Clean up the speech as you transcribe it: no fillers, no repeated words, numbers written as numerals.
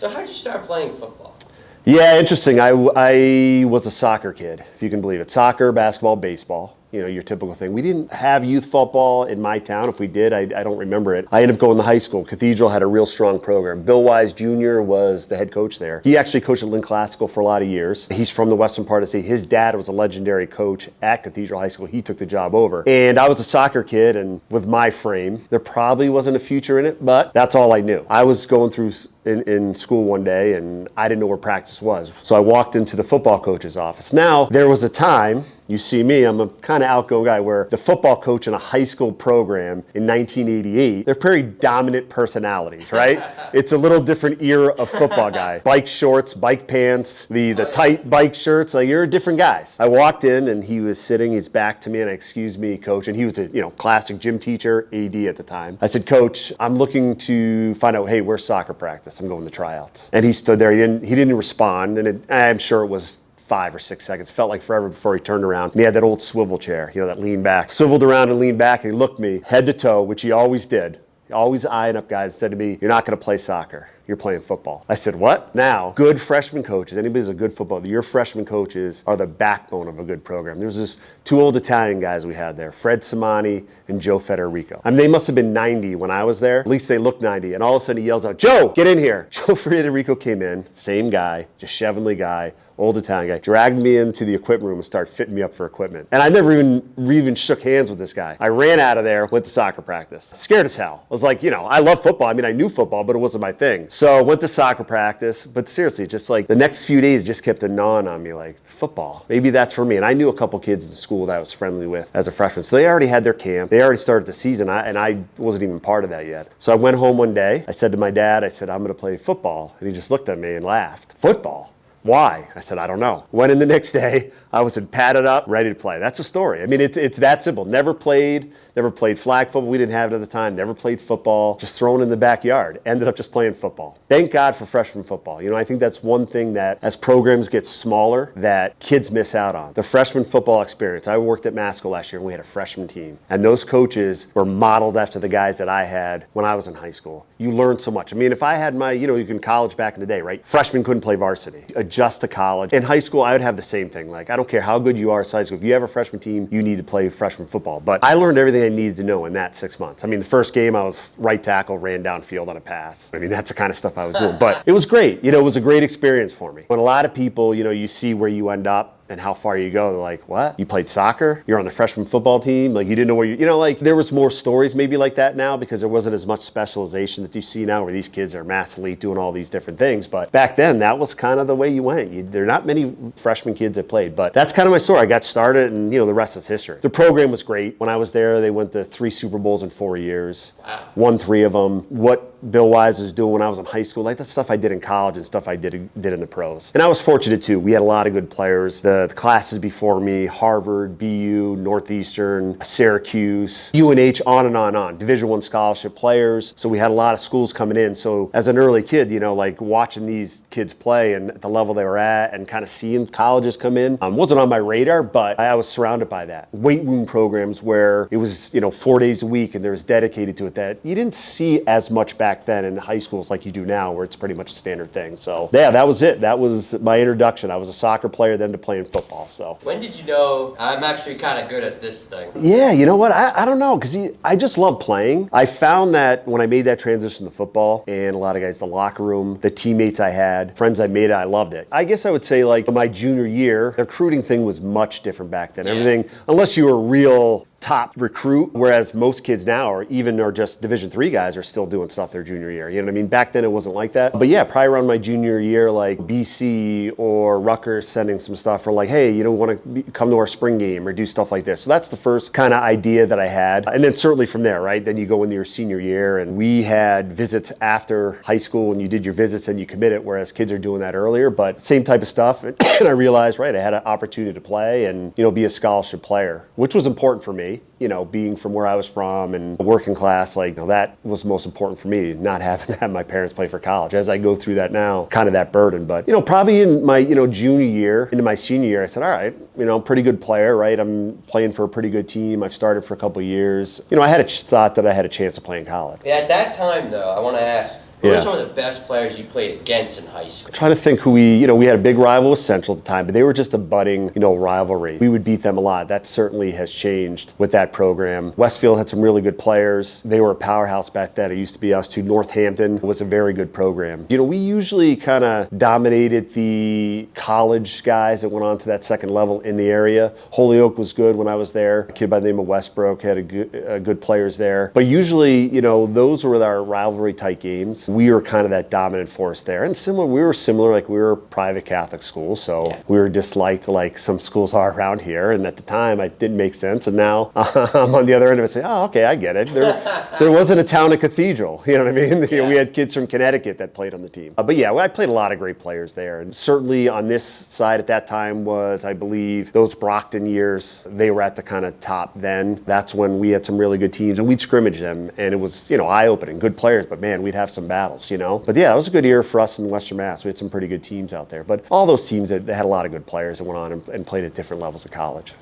So how did you start playing football? Yeah, interesting. I was a soccer kid, if you can believe it. Soccer, basketball, baseball. You know, your typical thing. We didn't have youth football in my town. If we did, I don't remember it. I ended up going to high school. Cathedral had a real strong program. Bill Wise Jr. was the head coach there. He actually coached at Lynn Classical for a lot of years. He's from the western part of the state. His dad was a legendary coach at Cathedral High School. He took the job over. And I was a soccer kid, and with my frame, there probably wasn't a future in it, but that's all I knew. I was going through in school one day, and I didn't know where practice was. So I walked into the football coach's office. Now, there was a time, you see me, I'm a kind of outgoing guy, where the football coach in a high school program in 1988, they're very dominant personalities, right? It's a little different era of football guy. Bike shorts, bike pants, the tight bike shirts, like you're different guys. I walked in and he was sitting, his back to me, and I, excuse me, coach, and he was a classic gym teacher, AD at the time. I said, Coach, I'm looking to find out, hey, where's soccer practice? I'm going to tryouts. And he stood there, he didn't respond, and I'm sure it was 5 or 6 seconds. It felt like forever before he turned around. And he had that old swivel chair, that leaned back. Swiveled around and leaned back, and he looked me head to toe, which he always did. Always eyeing up guys, said to me, you're not going to play soccer. You're playing football. I said, what? Now, good freshman coaches, anybody's a good football, your freshman coaches are the backbone of a good program. There's this 2 old Italian guys we had there, Fred Simani and Joe Federico. I mean, they must have been 90 when I was there. At least they looked 90. And all of a sudden he yells out, Joe, get in here. Joe Federico came in, same guy, just Chevrolet guy, old Italian guy, dragged me into the equipment room and started fitting me up for equipment. And I never even shook hands with this guy. I ran out of there, went to soccer practice. Scared as hell. I was like, I love football. I mean, I knew football, but it wasn't my thing. So went to soccer practice, but seriously, just like the next few days just kept gnawing on me, like football. Maybe that's for me. And I knew a couple kids in school that I was friendly with as a freshman. So they already had their camp. They already started the season, and I wasn't even part of that yet. So I went home one day. I said to my dad, I'm going to play football. And he just looked at me and laughed. Football? Why? I said, I don't know. Went in the next day, I was padded up, ready to play. That's a story. I mean, it's that simple. Never played flag football. We didn't have it at the time. Never played football. Just thrown in the backyard. Ended up just playing football. Thank God for freshman football. I think that's one thing that as programs get smaller that kids miss out on. The freshman football experience. I worked at Masco last year and we had a freshman team. And those coaches were modeled after the guys that I had when I was in high school. You learn so much. I mean, if I had my, you can college back in the day, right? Freshmen couldn't play varsity. Adjust to college. In high school, I would have the same thing. Like, I don't care how good you are in high school. If you have a freshman team, you need to play freshman football. But I learned everything I needed to know in that 6 months. I mean, the first game I was right tackle, ran downfield on a pass. I mean, that's the kind of stuff I was doing. But it was great. It was a great experience for me. When a lot of people, you see where you end up and how far you go, they're like, what? You played soccer? You're on the freshman football team? Like, you didn't know where there was more stories maybe like that now because there wasn't as much specialization that you see now where these kids are mass elite doing all these different things. But back then, that was kind of the way you went. There are not many freshman kids that played, but that's kind of my story. I got started and, the rest is history. The program was great. When I was there, they went to 3 Super Bowls in 4 years. Wow. Won 3 of them. What Bill Wise was doing when I was in high school, like the stuff I did in college and stuff I did in the pros. And I was fortunate too. We had a lot of good players. The classes before me, Harvard, BU, Northeastern, Syracuse, UNH, on and on and on. Division I scholarship players. So we had a lot of schools coming in. So as an early kid, like watching these kids play and at the level they were at and kind of seeing colleges come in, wasn't on my radar, but I was surrounded by that. Weight room programs where it was, 4 days a week and there was dedicated to it that you didn't see as much back then in the high schools like you do now where it's pretty much a standard thing. So yeah, that was it. That was my introduction. I was a soccer player then to playing football. So when did you know I'm actually kind of good at this thing? Yeah, you know what? I don't know because I just love playing. I found that when I made that transition to football and a lot of guys, the locker room, the teammates I had, friends I made, I loved it. I guess I would say like my junior year, the recruiting thing was much different back then. Yeah. Everything, unless you were a real top recruit, whereas most kids now are just Division III guys are still doing stuff their junior year. You know what I mean? Back then it wasn't like that. But yeah, probably around my junior year, like BC or Rutgers sending some stuff for like, hey, want to come to our spring game or do stuff like this. So that's the first kind of idea that I had. And then certainly from there, right? Then you go into your senior year and we had visits after high school and you did your visits and you committed, whereas kids are doing that earlier, but same type of stuff. And I realized, right, I had an opportunity to play and, be a scholarship player, which was important for me. Being from where I was from and working class, that was most important for me, not having to have my parents play for college. As I go through that now, kind of that burden. But, probably in my, junior year, into my senior year, I said, all right, I'm a pretty good player, right? I'm playing for a pretty good team. I've started for a couple of years. I had a thought that I had a chance to play in college. Yeah, at that time, though, I want to ask, Who Yeah. were some of the best players you played against in high school? Trying to think who we had a big rival with Central at the time, but they were just a budding, rivalry. We would beat them a lot. That certainly has changed with that program. Westfield had some really good players. They were a powerhouse back then. It used to be us too. Northampton was a very good program. We usually kind of dominated the college guys that went on to that second level in the area. Holyoke was good when I was there. A kid by the name of Westbrook had a good players there. But usually, those were our rivalry type games. We were kind of that dominant force there. And we were similar, like we were a private Catholic school, so we were disliked like some schools are around here. And at the time, it didn't make sense. And now I'm on the other end of it saying, oh, okay, I get it. There wasn't a town of cathedral, you know what I mean? Yeah. We had kids from Connecticut that played on the team. But yeah, I played a lot of great players there. And certainly on this side at that time was, I believe, those Brockton years. They were at the kind of top then. That's when we had some really good teams, and we'd scrimmage them, and it was, eye-opening. Good players, but man, we'd have some battles, But yeah, it was a good year for us in Western Mass. We had some pretty good teams out there. But all those teams, they had a lot of good players that went on and played at different levels of college.